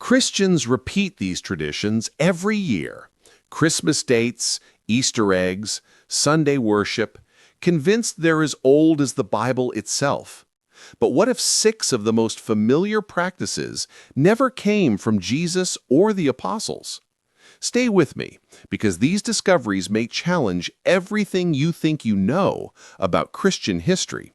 Christians repeat these traditions every year. Christmas dates, Easter eggs, Sunday worship, convinced they're as old as the Bible itself. But what if 6 of the most familiar practices never came from Jesus or the apostles? Stay with me, because these discoveries may challenge everything you think you know about Christian history.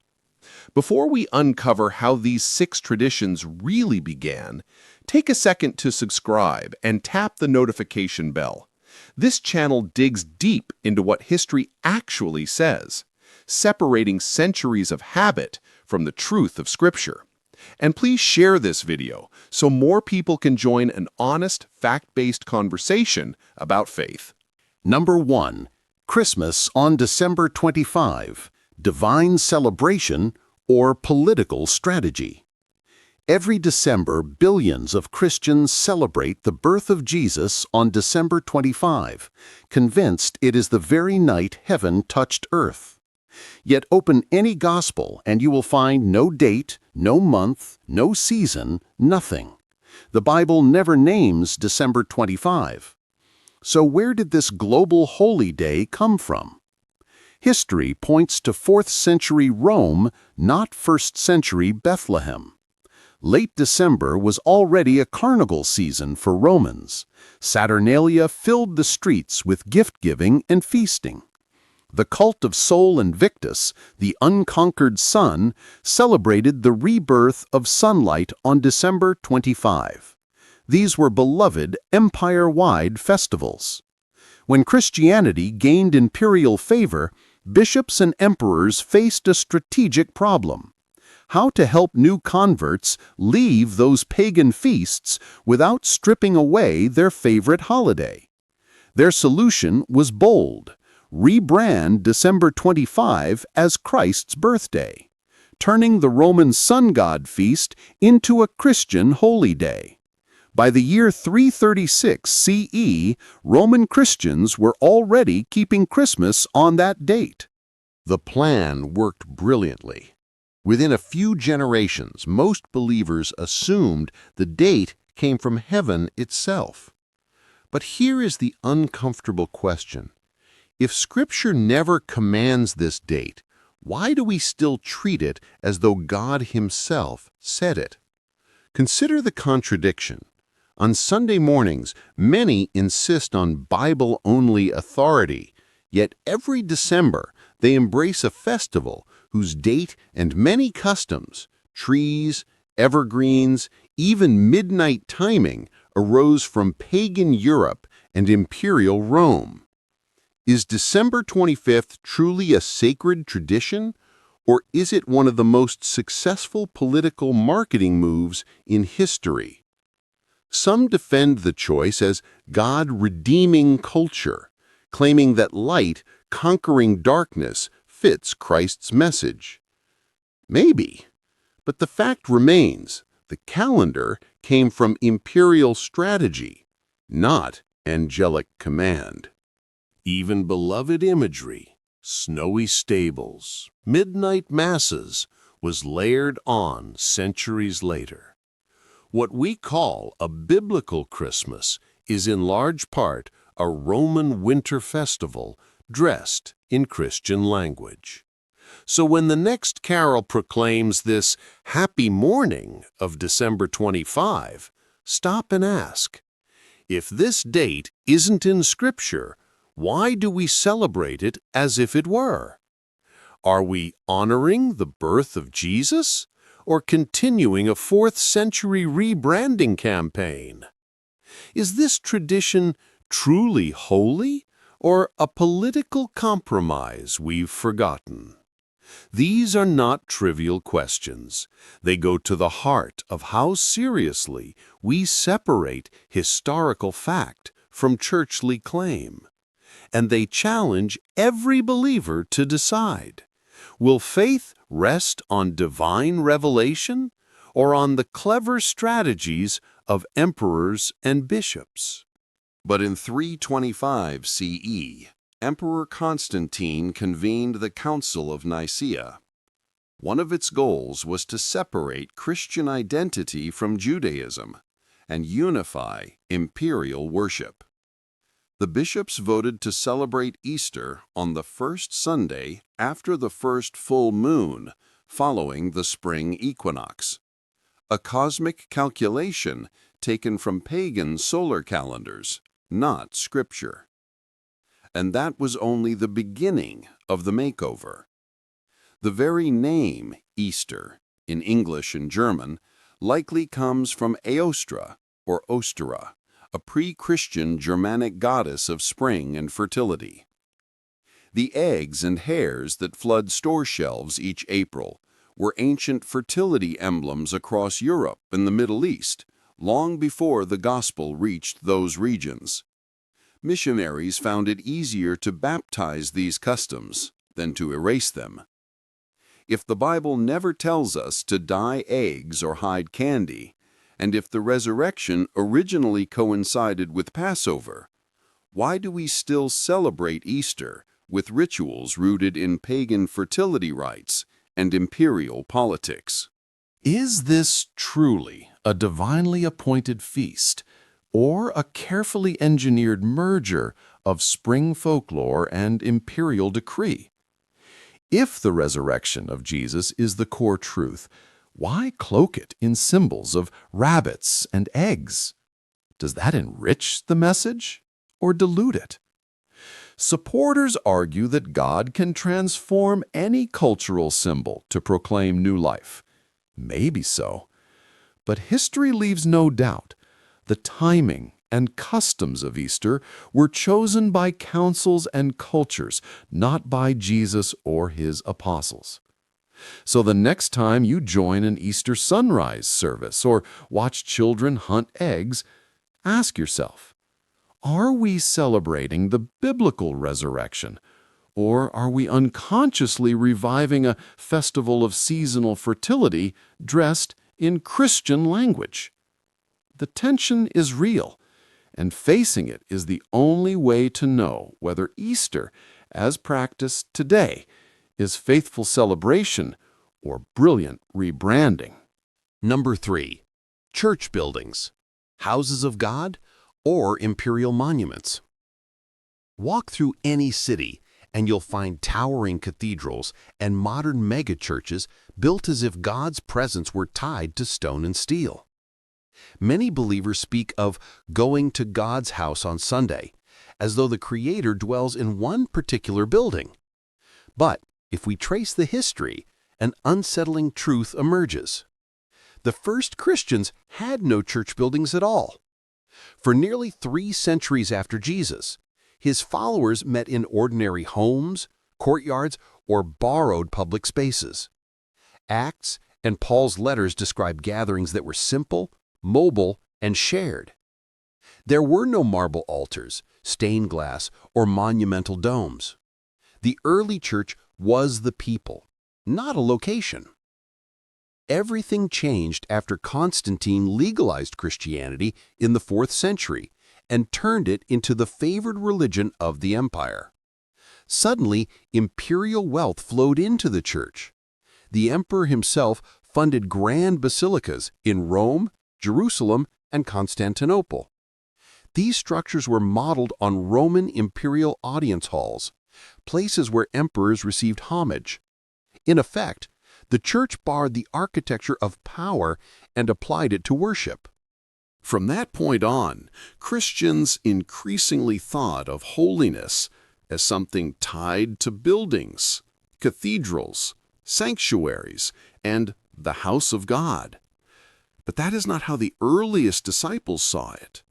Before we uncover how these 6 traditions really began, take a second to subscribe and tap the notification bell. This channel digs deep into what history actually says, separating centuries of habit from the truth of Scripture. And please share this video so more people can join an honest, fact-based conversation about faith. Number 1. Christmas on December 25, divine celebration or political strategy. Every December, billions of Christians celebrate the birth of Jesus on December 25, convinced it is the very night heaven touched earth. Yet open any gospel and you will find no date, no month, no season, nothing. The Bible never names December 25. So where did this global holy day come from? History points to 4th century Rome, not 1st century Bethlehem. Late December was already a carnival season for Romans. Saturnalia filled the streets with gift-giving and feasting. The cult of Sol Invictus, the unconquered sun, celebrated the rebirth of sunlight on December 25. These were beloved empire-wide festivals. When Christianity gained imperial favor, bishops and emperors faced a strategic problem: how to help new converts leave those pagan feasts without stripping away their favorite holiday. Their solution was bold: rebrand December 25 as Christ's birthday, turning the Roman sun god feast into a Christian holy day. By the year 336 CE, Roman Christians were already keeping Christmas on that date. The plan worked brilliantly. Within a few generations, most believers assumed the date came from heaven itself. But here is the uncomfortable question. If Scripture never commands this date, why do we still treat it as though God Himself said it? Consider the contradiction. On Sunday mornings, many insist on Bible-only authority, yet every December they embrace a festival whose date and many customs, trees, evergreens, even midnight timing, arose from pagan Europe and imperial Rome. Is December 25th truly a sacred tradition, or is it one of the most successful political marketing moves in history? Some defend the choice as God redeeming culture, claiming that light conquering darkness fits Christ's message. Maybe, but the fact remains, the calendar came from imperial strategy, not angelic command. Even beloved imagery, snowy stables, midnight masses, was layered on centuries later. What we call a biblical Christmas is in large part a Roman winter festival dressed in Christian language. So when the next carol proclaims this happy morning of December 25, stop and ask, if this date isn't in Scripture, why do we celebrate it as if it were? Are we honoring the birth of Jesus, or continuing a 4th century rebranding campaign? Is this tradition truly holy, or a political compromise we've forgotten? These are not trivial questions. They go to the heart of how seriously we separate historical fact from churchly claim. And they challenge every believer to decide. Will faith rest on divine revelation or on the clever strategies of emperors and bishops? But in 325 CE, Emperor Constantine convened the Council of Nicaea. One of its goals was to separate Christian identity from Judaism and unify imperial worship. The bishops voted to celebrate Easter on the first Sunday after the first full moon following the spring equinox, a cosmic calculation taken from pagan solar calendars, not scripture. And that was only the beginning of the makeover. The very name Easter, in English and German, likely comes from Aostra or Ostera, a pre-Christian Germanic goddess of spring and fertility. The eggs and hares that flood store shelves each April were ancient fertility emblems across Europe and the Middle East, long before the gospel reached those regions. Missionaries found it easier to baptize these customs than to erase them. If the Bible never tells us to dye eggs or hide candy, and if the resurrection originally coincided with Passover, why do we still celebrate Easter with rituals rooted in pagan fertility rites and imperial politics? Is this truly a divinely appointed feast, or a carefully engineered merger of spring folklore and imperial decree? If the resurrection of Jesus is the core truth, why cloak it in symbols of rabbits and eggs? Does that enrich the message or dilute it? Supporters argue that God can transform any cultural symbol to proclaim new life. Maybe so. But history leaves no doubt. The timing and customs of Easter were chosen by councils and cultures, not by Jesus or his apostles. So the next time you join an Easter sunrise service or watch children hunt eggs, ask yourself, are we celebrating the biblical resurrection, or are we unconsciously reviving a festival of seasonal fertility dressed in Christian language? The tension is real, and facing it is the only way to know whether Easter, as practiced today, is faithful celebration or brilliant rebranding. Number 3. Church buildings, houses of God, or imperial monuments. Walk through any city and you'll find towering cathedrals and modern megachurches built as if God's presence were tied to stone and steel. Many believers speak of going to God's house on Sunday, as though the Creator dwells in one particular building. But if we trace the history, an unsettling truth emerges. The first Christians had no church buildings at all. For nearly 3 centuries after Jesus, his followers met in ordinary homes, courtyards, or borrowed public spaces. Acts and Paul's letters describe gatherings that were simple, mobile, and shared. There were no marble altars, stained glass, or monumental domes. The early church was the people, not a location. Everything changed after Constantine legalized Christianity in the 4th century and turned it into the favored religion of the empire. Suddenly, imperial wealth flowed into the church. The emperor himself funded grand basilicas in Rome, Jerusalem, and Constantinople. These structures were modeled on Roman imperial audience halls, places where emperors received homage. In effect, the church borrowed the architecture of power and applied it to worship. From that point on, Christians increasingly thought of holiness as something tied to buildings, cathedrals, sanctuaries, and the house of God. But that is not how the earliest disciples saw it.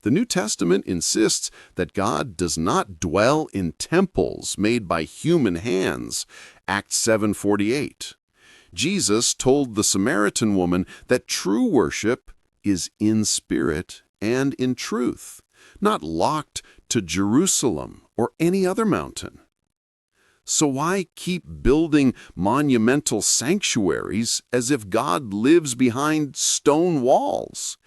The New Testament insists that God does not dwell in temples made by human hands, Acts 7:48. Jesus told the Samaritan woman that true worship is in spirit and in truth, not locked to Jerusalem or any other mountain. So why keep building monumental sanctuaries as if God lives behind stone walls?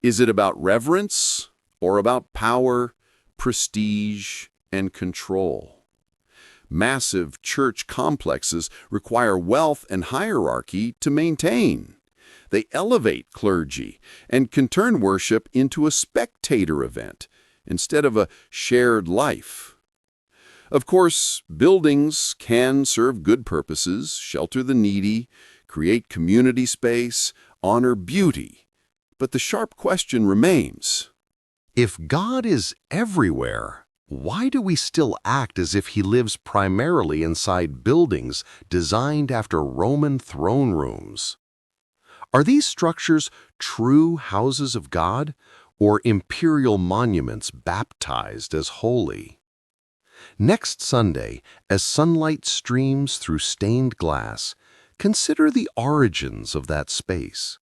Is it about reverence or about power, prestige, and control? Massive church complexes require wealth and hierarchy to maintain. They elevate clergy and can turn worship into a spectator event instead of a shared life. Of course, buildings can serve good purposes, shelter the needy, create community space, honor beauty. But the sharp question remains. If God is everywhere, why do we still act as if he lives primarily inside buildings designed after Roman throne rooms? Are these structures true houses of God or imperial monuments baptized as holy? Next Sunday, as sunlight streams through stained glass, consider the origins of that space.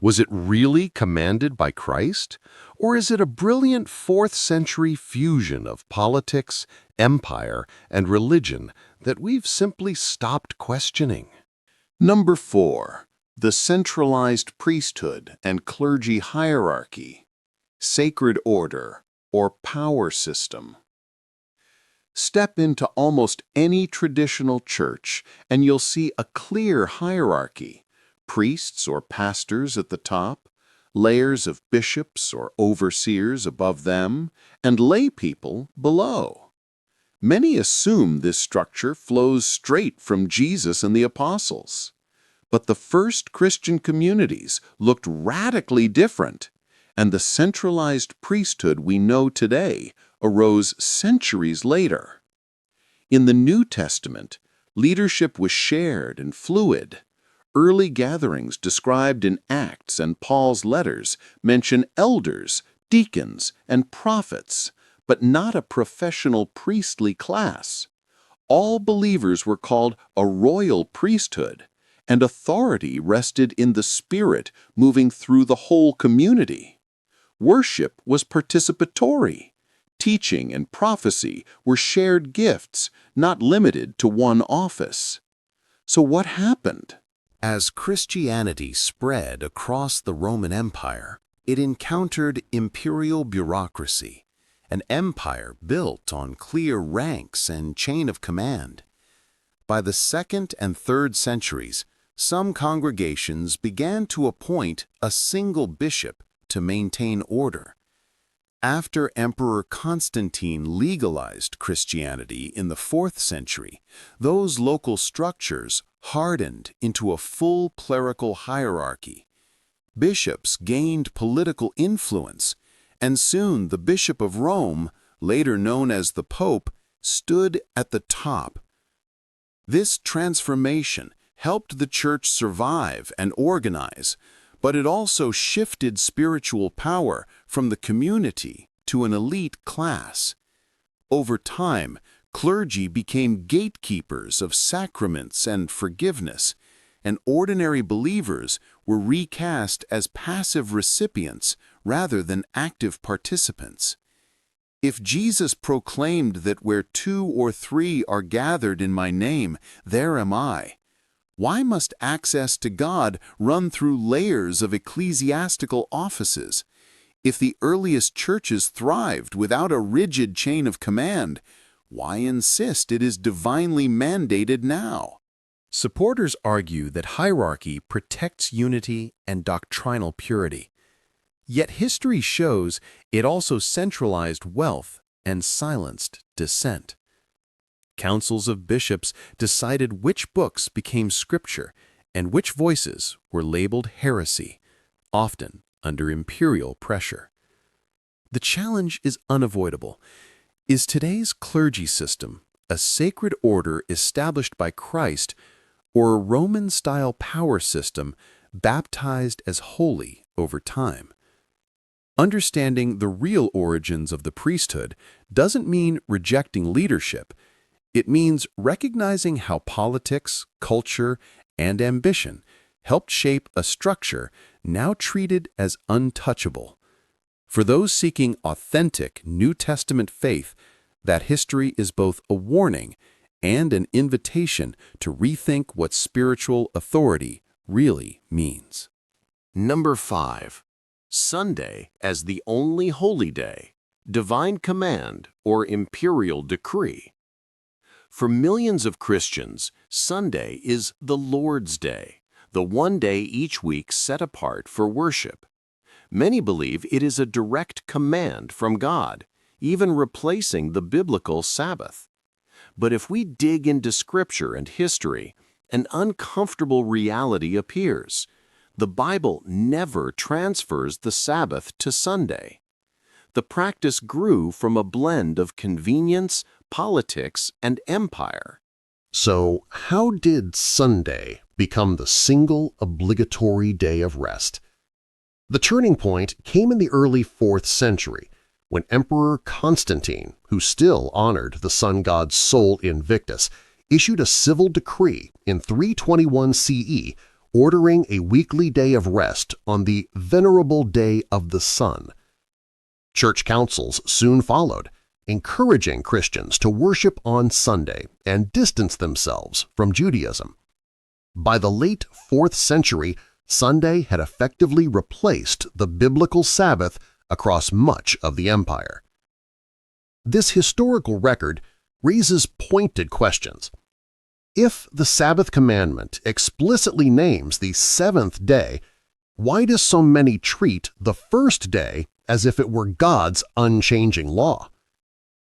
Was it really commanded by Christ, or is it a brilliant 4th century fusion of politics, empire, and religion that we've simply stopped questioning? Number 4. The centralized priesthood and clergy hierarchy, sacred order, or power system. Step into almost any traditional church and you'll see a clear hierarchy. Priests or pastors at the top, layers of bishops or overseers above them, and lay people below. Many assume this structure flows straight from Jesus and the apostles. But the first Christian communities looked radically different, and the centralized priesthood we know today arose centuries later. In the New Testament, leadership was shared and fluid. Early gatherings described in Acts and Paul's letters mention elders, deacons, and prophets, but not a professional priestly class. All believers were called a royal priesthood, and authority rested in the Spirit moving through the whole community. Worship was participatory. Teaching and prophecy were shared gifts, not limited to one office. So what happened? As Christianity spread across the Roman Empire, it encountered imperial bureaucracy, an empire built on clear ranks and chain of command. By the 2nd and 3rd centuries, some congregations began to appoint a single bishop to maintain order. After Emperor Constantine legalized Christianity in the 4th century, those local structures hardened into a full clerical hierarchy. Bishops gained political influence, and soon the Bishop of Rome, later known as the Pope, stood at the top. This transformation helped the Church survive and organize, but it also shifted spiritual power from the community to an elite class. Over time, clergy became gatekeepers of sacraments and forgiveness, and ordinary believers were recast as passive recipients rather than active participants. If Jesus proclaimed that where 2 or 3 are gathered in my name, there am I, why must access to God run through layers of ecclesiastical offices? If the earliest churches thrived without a rigid chain of command, why insist it is divinely mandated now? Supporters argue that hierarchy protects unity and doctrinal purity. Yet history shows it also centralized wealth and silenced dissent. Councils of bishops decided which books became scripture and which voices were labeled heresy, often under imperial pressure. The challenge is unavoidable. Is today's clergy system a sacred order established by Christ or a Roman-style power system baptized as holy over time? Understanding the real origins of the priesthood doesn't mean rejecting leadership. It means recognizing how politics, culture, and ambition helped shape a structure now treated as untouchable. For those seeking authentic New Testament faith, that history is both a warning and an invitation to rethink what spiritual authority really means. Number 5. Sunday as the only holy day, divine command or imperial decree. For millions of Christians, Sunday is the Lord's Day, the one day each week set apart for worship. Many believe it is a direct command from God, even replacing the biblical Sabbath. But if we dig into Scripture and history, an uncomfortable reality appears. The Bible never transfers the Sabbath to Sunday. The practice grew from a blend of convenience, politics, and empire. So, how did Sunday become the single obligatory day of rest? The turning point came in the early 4th century, when Emperor Constantine, who still honored the sun god Sol Invictus, issued a civil decree in 321 CE ordering a weekly day of rest on the Venerable Day of the Sun. Church councils soon followed, encouraging Christians to worship on Sunday and distance themselves from Judaism. By the late 4th century, Sunday had effectively replaced the biblical Sabbath across much of the empire. This historical record raises pointed questions. If the Sabbath commandment explicitly names the seventh day, why do so many treat the first day as if it were God's unchanging law?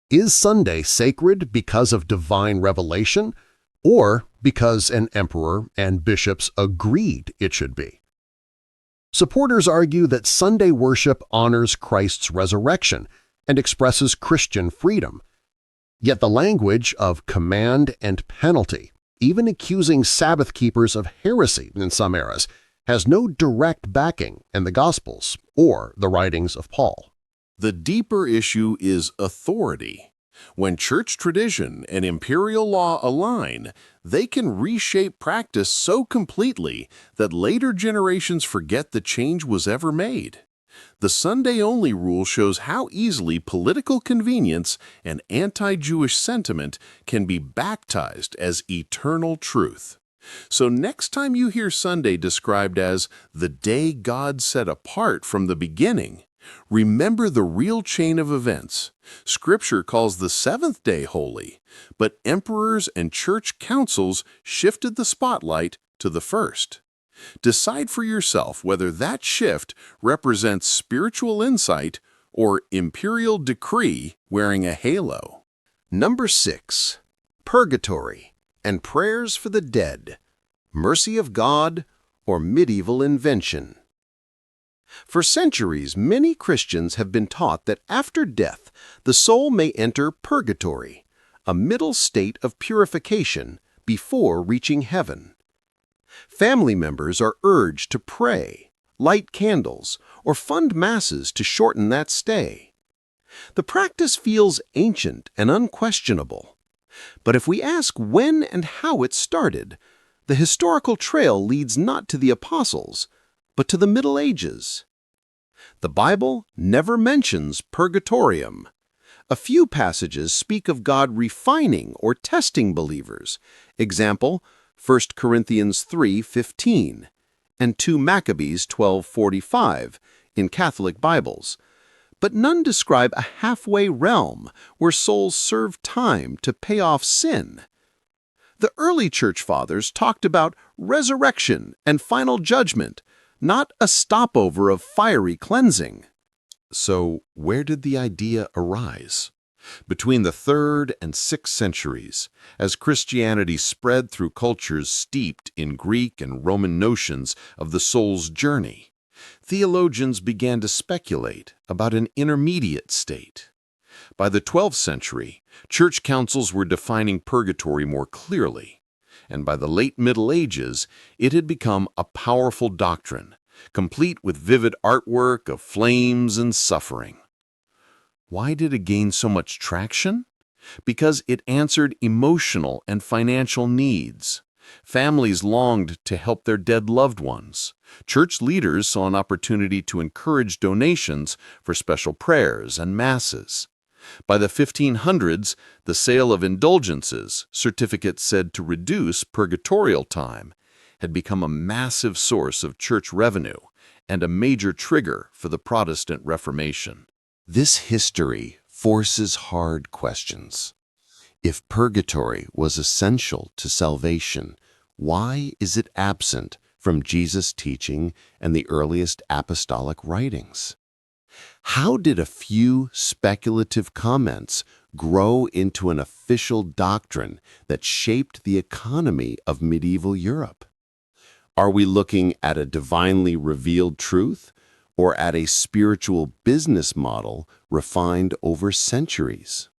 Is Sunday sacred because of divine revelation, or because an emperor and bishops agreed it should be? Supporters argue that Sunday worship honors Christ's resurrection and expresses Christian freedom. Yet the language of command and penalty, even accusing Sabbath keepers of heresy in some eras, has no direct backing in the Gospels or the writings of Paul. The deeper issue is authority. When church tradition and imperial law align, they can reshape practice so completely that later generations forget the change was ever made. The Sunday-only rule shows how easily political convenience and anti-Jewish sentiment can be baptized as eternal truth. So next time you hear Sunday described as the day God set apart from the beginning, remember the real chain of events. Scripture calls the seventh day holy, but emperors and church councils shifted the spotlight to the first. Decide for yourself whether that shift represents spiritual insight or imperial decree wearing a halo. Number 6. Purgatory and prayers for the dead, mercy of God, or medieval invention. For centuries, many Christians have been taught that after death, the soul may enter purgatory, a middle state of purification before reaching heaven. Family members are urged to pray, light candles, or fund masses to shorten that stay. The practice feels ancient and unquestionable. But if we ask when and how it started, the historical trail leads not to the apostles, but to the Middle Ages. The Bible never mentions purgatorium. A few passages speak of God refining or testing believers. Example, 1 Corinthians 3:15 and 2 Maccabees 12:45 in Catholic Bibles. But none describe a halfway realm where souls serve time to pay off sin. The early church fathers talked about resurrection and final judgment, not a stopover of fiery cleansing. So, where did the idea arise? Between the 3rd and 6th centuries, as Christianity spread through cultures steeped in Greek and Roman notions of the soul's journey, theologians began to speculate about an intermediate state. By the 12th century, church councils were defining purgatory more clearly, and by the late Middle Ages, it had become a powerful doctrine, complete with vivid artwork of flames and suffering. Why did it gain so much traction? Because it answered emotional and financial needs. Families longed to help their dead loved ones. Church leaders saw an opportunity to encourage donations for special prayers and masses. By the 1500s, the sale of indulgences, certificates said to reduce purgatorial time, had become a massive source of church revenue and a major trigger for the Protestant Reformation. This history forces hard questions. If purgatory was essential to salvation, why is it absent from Jesus' teaching and the earliest apostolic writings? How did a few speculative comments grow into an official doctrine that shaped the economy of medieval Europe? Are we looking at a divinely revealed truth or at a spiritual business model refined over centuries?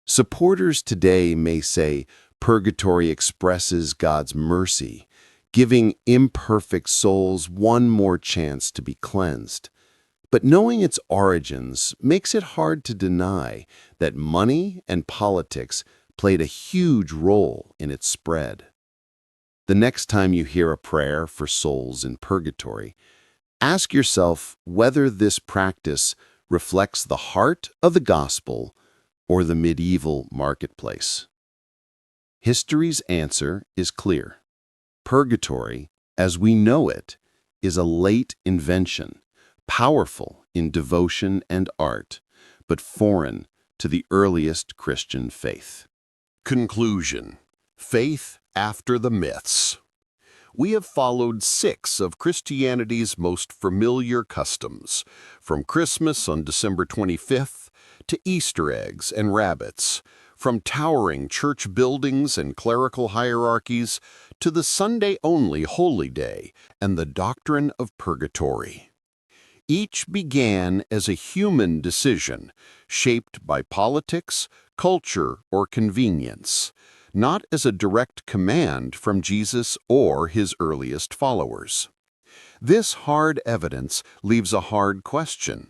Supporters today may say purgatory expresses God's mercy, giving imperfect souls one more chance to be cleansed. But knowing its origins makes it hard to deny that money and politics played a huge role in its spread. The next time you hear a prayer for souls in purgatory, ask yourself whether this practice reflects the heart of the gospel or the medieval marketplace. History's answer is clear. Purgatory, as we know it, is a late invention, powerful in devotion and art, but foreign to the earliest Christian faith. Conclusion: Faith after the myths. We have followed 6 of Christianity's most familiar customs, from Christmas on December 25th to Easter eggs and rabbits, from towering church buildings and clerical hierarchies to the Sunday-only Holy Day and the doctrine of purgatory. Each began as a human decision, shaped by politics, culture, or convenience, not as a direct command from Jesus or his earliest followers. This hard evidence leaves a hard question.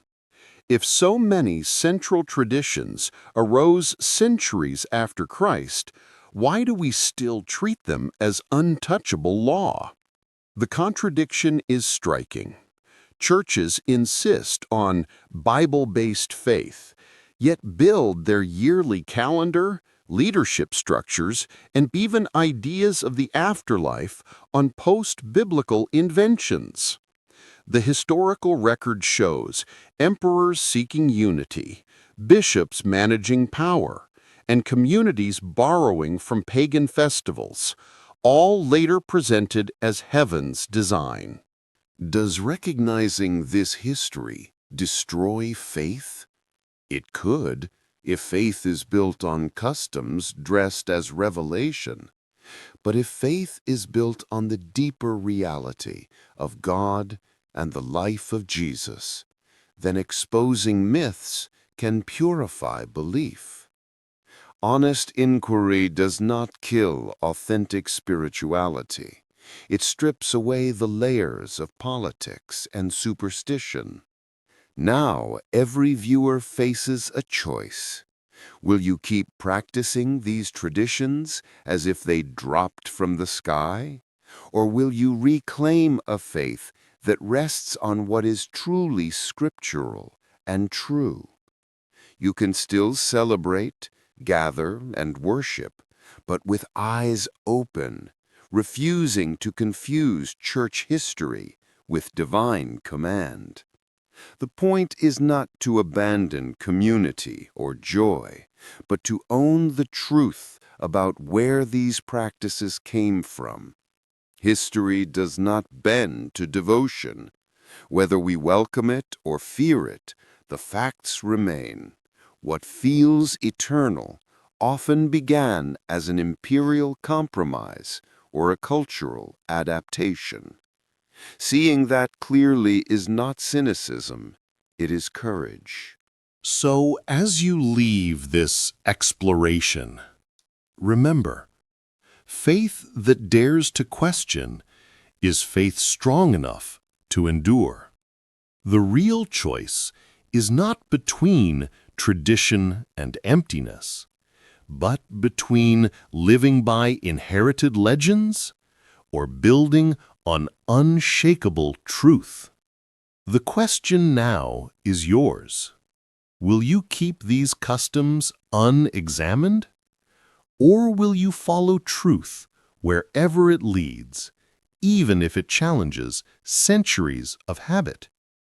If so many central traditions arose centuries after Christ, why do we still treat them as untouchable law? The contradiction is striking. Churches insist on Bible-based faith, yet build their yearly calendar, leadership structures, and even ideas of the afterlife on post-biblical inventions. The historical record shows emperors seeking unity, bishops managing power, and communities borrowing from pagan festivals, all later presented as heaven's design. Does recognizing this history destroy faith? It could, if faith is built on customs dressed as revelation. But if faith is built on the deeper reality of God and the life of Jesus, then exposing myths can purify belief. Honest inquiry does not kill authentic spirituality. It strips away the layers of politics and superstition. Now every viewer faces a choice. Will you keep practicing these traditions as if they dropped from the sky? Or will you reclaim a faith that rests on what is truly scriptural and true? You can still celebrate, gather, and worship, but with eyes open, refusing to confuse church history with divine command. The point is not to abandon community or joy, but to own the truth about where these practices came from. History does not bend to devotion. Whether we welcome it or fear it, the facts remain. What feels eternal often began as an imperial compromise or a cultural adaptation. Seeing that clearly is not cynicism, it is courage. So as you leave this exploration, remember, faith that dares to question is faith strong enough to endure. The real choice is not between tradition and emptiness, but between living by inherited legends or building on unshakable truth. The question now is yours. Will you keep these customs unexamined? Or will you follow truth wherever it leads, even if it challenges centuries of habit?